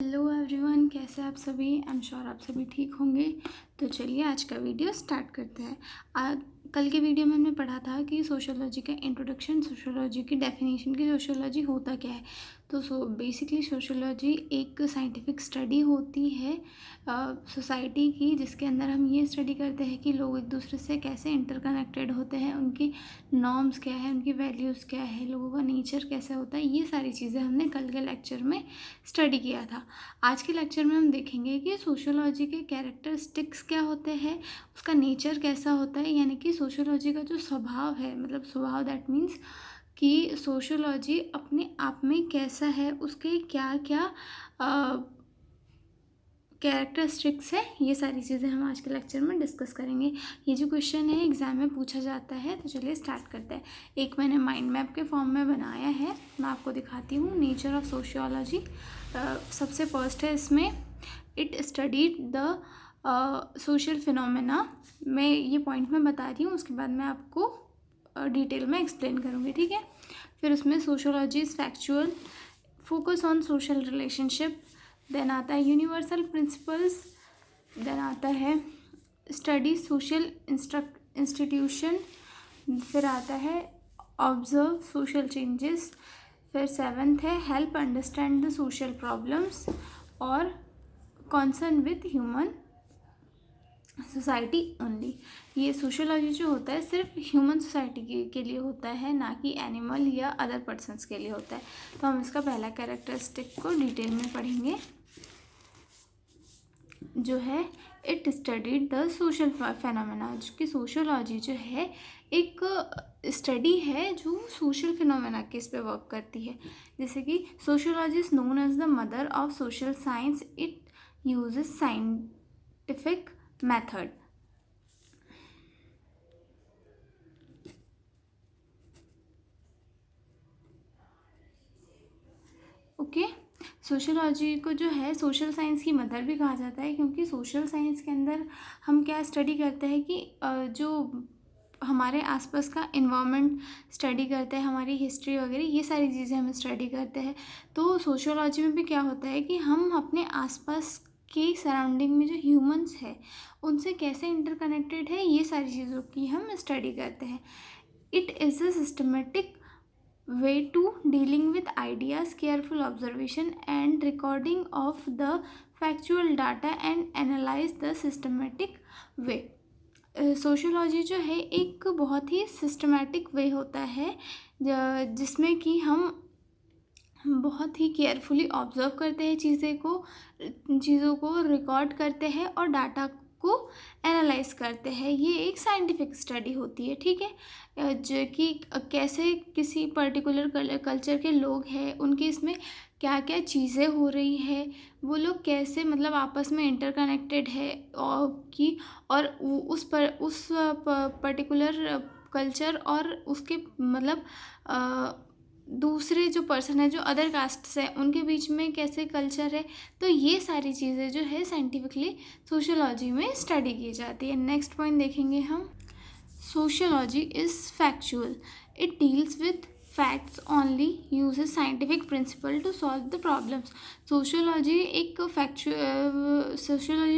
Hello everyone, कैसे आप सभी। आई एम श्योर आप सभी ठीक होंगे। तो चलिए आज का वीडियो स्टार्ट करते हैं। कल के वीडियो में हमने पढ़ा था कि सोशियोलॉजी का इंट्रोडक्शन, सोशियोलॉजी की डेफिनेशन की सोशियोलॉजी होता क्या है। तो बेसिकली सोशियोलॉजी एक साइंटिफिक स्टडी होती है सोसाइटी की, जिसके अंदर हम ये स्टडी करते हैं कि लोग एक दूसरे से कैसे इंटरकनेक्टेड होते हैं, उनकी नॉर्म्स क्या है, उनकी वैल्यूज़ क्या है, लोगों का नेचर कैसे होता है। ये सारी चीज़ें हमने कल के लेक्चर में स्टडी किया था। आज के लेक्चर में हम देखेंगे कि सोशियोलॉजी के कैरेक्टरिस्टिक्स क्या होते हैं, उसका नेचर कैसा होता है, यानी कि सोशियोलॉजी का जो स्वभाव है, मतलब स्वभाव दैट मीन्स कि सोशियोलॉजी अपने आप में कैसा है, उसके क्या क्या कैरेक्टरिस्टिक्स है, ये सारी चीज़ें हम आज के लेक्चर में डिस्कस करेंगे। ये जो क्वेश्चन है एग्ज़ाम में पूछा जाता है, तो चलिए स्टार्ट करते हैं। एक मैंने माइंड मैप के फॉर्म में बनाया है, मैं आपको दिखाती हूँ। नेचर ऑफ सोशियोलॉजी सबसे फर्स्ट है इसमें, it studied the social phenomena. मैं ये पॉइंट में बता रही हूँ, उसके बाद मैं आपको डिटेल में एक्सप्लेन करूँगी, ठीक है। फिर उसमें sociology is factual, focus on social relationship. Then आता है यूनिवर्सल प्रिंसिपल्स। देन आता है स्टडी सोशल इंस्टीट्यूशन। फिर आता है ऑब्जर्व सोशल चेंजेस। फिर सेवन्थ है help understand the social problems और concern with human society only. ये सोशियोलॉजी जो होता है सिर्फ ह्यूमन सोसाइटी के लिए होता है, ना कि एनिमल या अदर पर्सन्स के लिए होता है। तो हम इसका पहला कैरेक्टरिस्टिक को डिटेल में पढ़ेंगे, जो है it studied the social phenomena. कि सोशियोलॉजी जो है एक स्टडी है जो सोशल फिनोमेना के इस पे वर्क करती है। जैसे कि sociology is known as the mother of social science, it uses scientific method. Okay, sociology को जो है सोशल साइंस की मदर भी कहा जाता है, क्योंकि सोशल साइंस के अंदर हम क्या स्टडी करते हैं कि जो हमारे आसपास का इन्वायरमेंट स्टडी करते हैं, हमारी हिस्ट्री वगैरह ये सारी चीज़ें हम स्टडी करते हैं। तो सोशियोलॉजी में भी क्या होता है कि हम अपने आसपास के सराउंडिंग में जो ह्यूमंस है उनसे कैसे इंटरकनेक्टेड है, ये सारी चीज़ों की हम स्टडी करते हैं। It is a systematic way to dealing with ideas, careful observation and recording of the factual data and analyze the systematic way। Sociology जो है एक बहुत ही सिस्टमेटिक वे होता है जिसमें कि हम बहुत ही केयरफुली ऑब्जर्व करते हैं चीज़ों को रिकॉर्ड करते हैं और डाटा को एनालाइज करते हैं। ये एक साइंटिफिक स्टडी होती है, ठीक है। जो कि कैसे किसी पर्टिकुलर कल्चर के लोग हैं, उनके इसमें क्या क्या चीज़ें हो रही है, वो लोग कैसे मतलब आपस में इंटरकनेक्टेड है, और उस पर्टिकुलर कल्चर और उसके मतलब दूसरे जो पर्सन है जो अदर कास्ट से उनके बीच में कैसे कल्चर है। तो ये सारी चीज़ें जो है साइंटिफिकली सोशियोलॉजी में स्टडी की जाती है। नेक्स्ट पॉइंट देखेंगे हम, sociology is factual, it deals with facts only, uses scientific principle to solve the problems. Sociology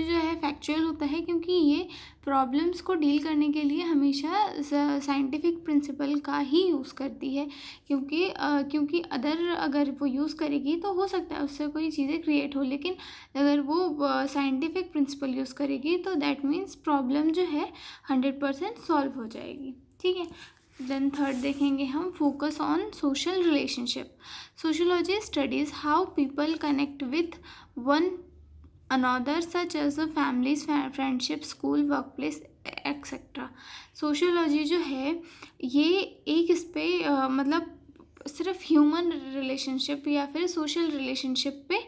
जो है फैक्चुअल होता है, क्योंकि ये प्रॉब्लम्स को डील करने के लिए हमेशा साइंटिफिक प्रिंसिपल का ही यूज़ करती है। क्योंकि अगर वो यूज़ करेगी तो हो सकता है उससे कोई चीज़ें क्रिएट हो, लेकिन अगर वो साइंटिफिक प्रिंसिपल यूज़ करेगी तो दैट मीन्स प्रॉब्लम जो है 100% सॉल्व हो जाएगी, ठीक है। देन थर्ड देखेंगे हम, focus on social relationship. Sociology studies how people connect with one another such as the families, friendship, school, work place etcetera. Sociology जो है ये एक इस पे मतलब सिर्फ ह्यूमन रिलेशनशिप या फिर सोशल रिलेशनशिप पे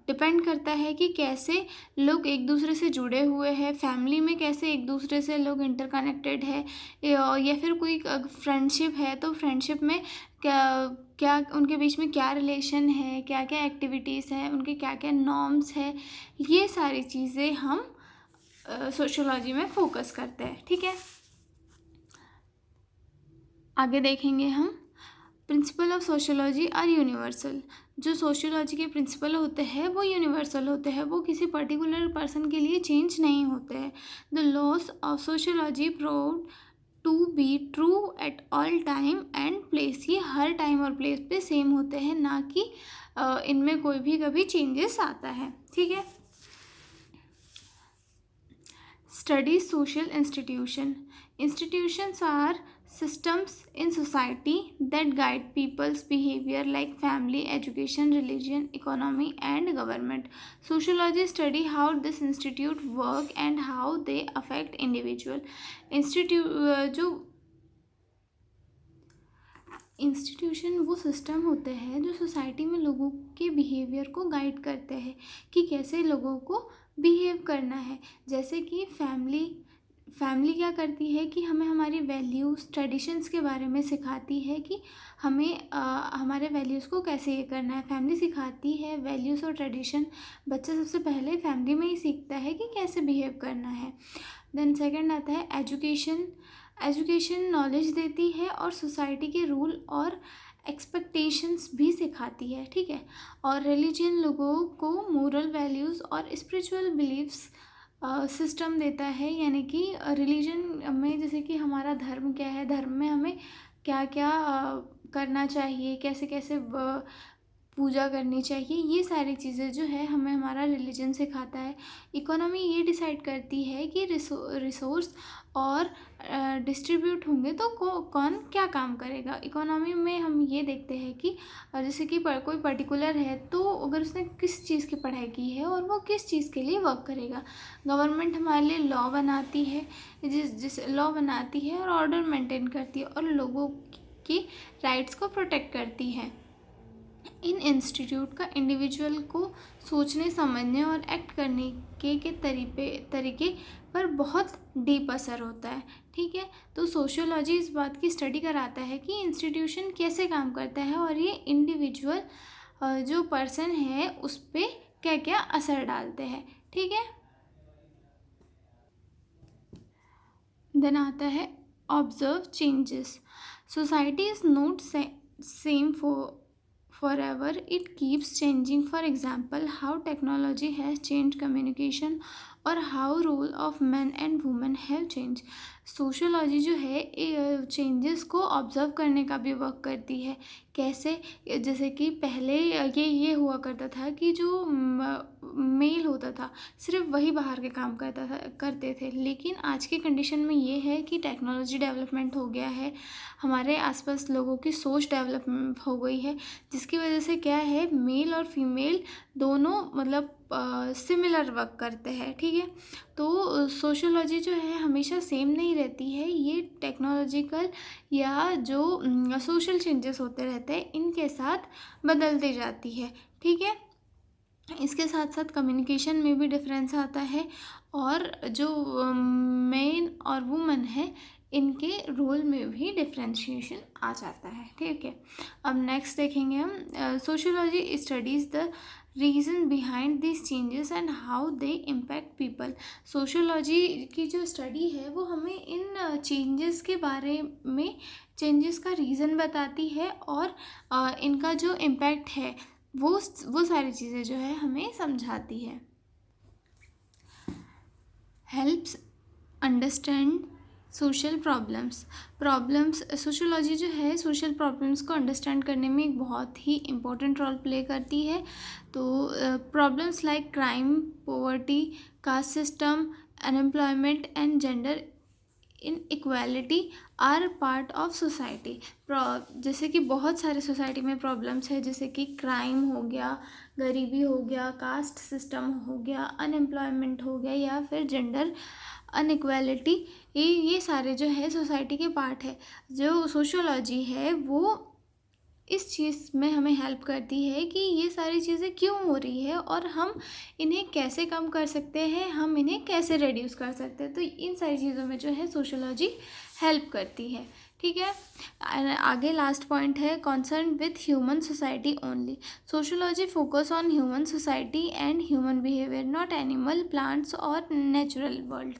डिपेंड करता है कि कैसे लोग एक दूसरे से जुड़े हुए हैं, फैमिली में कैसे एक दूसरे से लोग इंटरकनेक्टेड है, या फिर कोई फ्रेंडशिप है तो फ्रेंडशिप में क्या उनके बीच में क्या रिलेशन है, क्या क्या एक्टिविटीज़ हैं, उनके क्या क्या नॉर्म्स है, ये सारी चीज़ें हम सोशियोलॉजी में फोकस करते हैं, ठीक है। आगे देखेंगे हम, principle of sociology are universal. जो सोशियोलॉजी के प्रिंसिपल होते हैं वो यूनिवर्सल होते हैं, वो किसी पर्टिकुलर पर्सन के लिए चेंज नहीं होते हैं। The laws of sociology prove to be true at all time and place, ये हर टाइम और प्लेस पे सेम होते हैं, ना कि इनमें कोई भी कभी चेंजेस आता है। ठीक है। Study social institutions are systems in society that guide people's behavior like family, education, religion, economy and government. Sociology study how this institute work and how they affect individual जो इंस्टीट्यूशन वो system होते हैं जो society में लोगों के behaviour को guide करते हैं कि कैसे लोगों को बिहेव करना है। जैसे कि फैमिली क्या करती है कि हमें हमारी वैल्यूज़ ट्रेडिशंस के बारे में सिखाती है कि हमें हमारे वैल्यूज़ को कैसे ये करना है। फैमिली सिखाती है वैल्यूज़ और ट्रेडिशन, बच्चा सबसे पहले फैमिली में ही सीखता है कि कैसे बिहेव करना है। देन सेकंड आता है एजुकेशन नॉलेज देती है और सोसाइटी के रूल और एक्सपेक्टेशंस भी सिखाती है। ठीक है। और रिलीजन लोगों को मोरल वैल्यूज़ और स्पिरिचुअल बिलीव्स सिस्टम देता है, यानी कि रिलीजन में जैसे कि हमारा धर्म क्या है, धर्म में हमें क्या क्या करना चाहिए, कैसे कैसे पूजा करनी चाहिए, ये सारी चीज़ें जो है हमें हमारा रिलीजन सिखाता है। इकोनॉमी ये डिसाइड करती है कि रिसोर्स और डिस्ट्रीब्यूट होंगे तो कौन क्या काम करेगा। इकोनॉमी में हम ये देखते हैं कि जैसे कि कोई पर्टिकुलर है तो अगर उसने किस चीज़ की पढ़ाई की है और वो किस चीज़ के लिए वर्क करेगा। गवर्नमेंट हमारे लिए लॉ बनाती है, जिस लॉ बनाती है और ऑर्डर मेंटेन करती है और लोगों की राइट्स को प्रोटेक्ट करती है। इन इंस्टीट्यूट का इंडिविजुअल को सोचने, समझने और एक्ट करने के तरीके पर बहुत डीप असर होता है। ठीक है। तो सोशियोलॉजी इस बात की स्टडी कराता है कि इंस्टीट्यूशन कैसे काम करता है और ये इंडिविजुअल जो पर्सन है उस पर क्या क्या असर डालते हैं। ठीक है। देन आता है observe changes. Society is not same forever, it keeps changing. For example, how technology has changed communication or how role of men and women have changed. Sociology जो है चेंजेस को ऑब्जर्व करने का भी वर्क करती है। कैसे, जैसे कि पहले ये हुआ करता था कि जो मेल होता था सिर्फ वही बाहर के काम करते थे, लेकिन आज की कंडीशन में ये है कि टेक्नोलॉजी डेवलपमेंट हो गया है, हमारे आसपास लोगों की सोच डेवलप हो गई है, जिसकी वजह से क्या है मेल और फीमेल दोनों मतलब सिमिलर वर्क करते हैं। ठीक है। तो सोशियोलॉजी जो है हमेशा सेम नहीं रहती है, ये टेक्नोलॉजिकल या जो सोशल चेंजेस होते रहते हैं इनके साथ बदलती जाती है। ठीक है। इसके साथ साथ कम्युनिकेशन में भी डिफरेंस आता है और जो मेन और वुमन है इनके रोल में भी डिफ्रेंशिएशन आ जाता है। ठीक है। अब नेक्स्ट देखेंगे हम sociology studies the reason behind this changes and how they impact people. Sociology की जो स्टडी है वो हमें इन चेंजेस के बारे में, चेंजेस का रीज़न बताती है और इनका जो इम्पैक्ट है वो सारी चीज़ें जो है हमें समझाती है। Helps understand social problems sociology जो है सोशल प्रॉब्लम्स को अंडरस्टैंड करने में एक बहुत ही इम्पोर्टेंट रोल प्ले करती है। तो problems like crime, poverty, caste system, unemployment and gender inequality are part of society. जैसे कि बहुत सारे सोसाइटी में प्रॉब्लम्स है, जैसे कि क्राइम हो गया, गरीबी हो गया, कास्ट सिस्टम हो गया, अनएम्प्लॉयमेंट हो गया या फिर जेंडर अनइक्वालिटी, ये सारे जो है सोसाइटी के पार्ट है। जो सोशियोलॉजी है वो इस चीज़ में हमें हेल्प करती है कि ये सारी चीज़ें क्यों हो रही है और हम इन्हें कैसे कम कर सकते हैं, हम इन्हें कैसे रिड्यूस कर सकते हैं। तो इन सारी चीज़ों में जो है सोशियोलॉजी हेल्प करती है। ठीक है। आगे लास्ट पॉइंट है concern with human society only. Sociology focus on human society and human behaviour, not animal, plants और नेचुरल वर्ल्ड।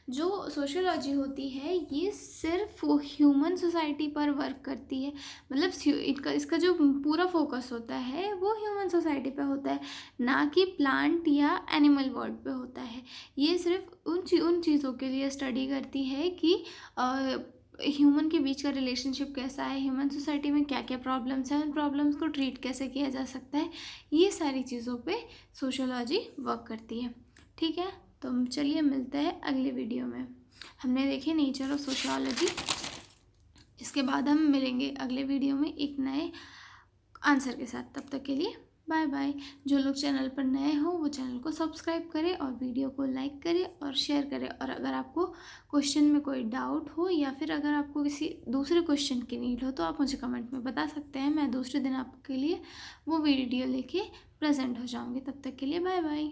जो सोशियोलॉजी होती है ये सिर्फ ह्यूमन सोसाइटी पर वर्क करती है, मतलब इसका जो पूरा फोकस होता है वो ह्यूमन सोसाइटी पे होता है, ना कि प्लांट या एनिमल वर्ल्ड पे होता है। ये सिर्फ उन चीज़ों के लिए स्टडी करती है कि ह्यूमन के बीच का रिलेशनशिप कैसा है, ह्यूमन सोसाइटी में क्या क्या प्रॉब्लम्स हैं, उन प्रॉब्लम्स को ट्रीट कैसे किया जा सकता है, ये सारी चीज़ों पे सोशियोलॉजी वर्क करती है। ठीक है, तो चलिए मिलते हैं अगले वीडियो में। हमने देखे नेचर ऑफ सोशियोलॉजी, इसके बाद हम मिलेंगे अगले वीडियो में एक नए आंसर के साथ। तब तक के लिए बाय बाय। जो लोग चैनल पर नए हो वो चैनल को सब्सक्राइब करें और वीडियो को लाइक करें और शेयर करें। और अगर आपको क्वेश्चन में कोई डाउट हो या फिर अगर आपको किसी दूसरे क्वेश्चन की नीड हो तो आप मुझे कमेंट में बता सकते हैं। मैं दूसरे दिन आपके लिए वो वीडियो लेके प्रेजेंट हो जाऊँगी। तब तक के लिए बाय बाय।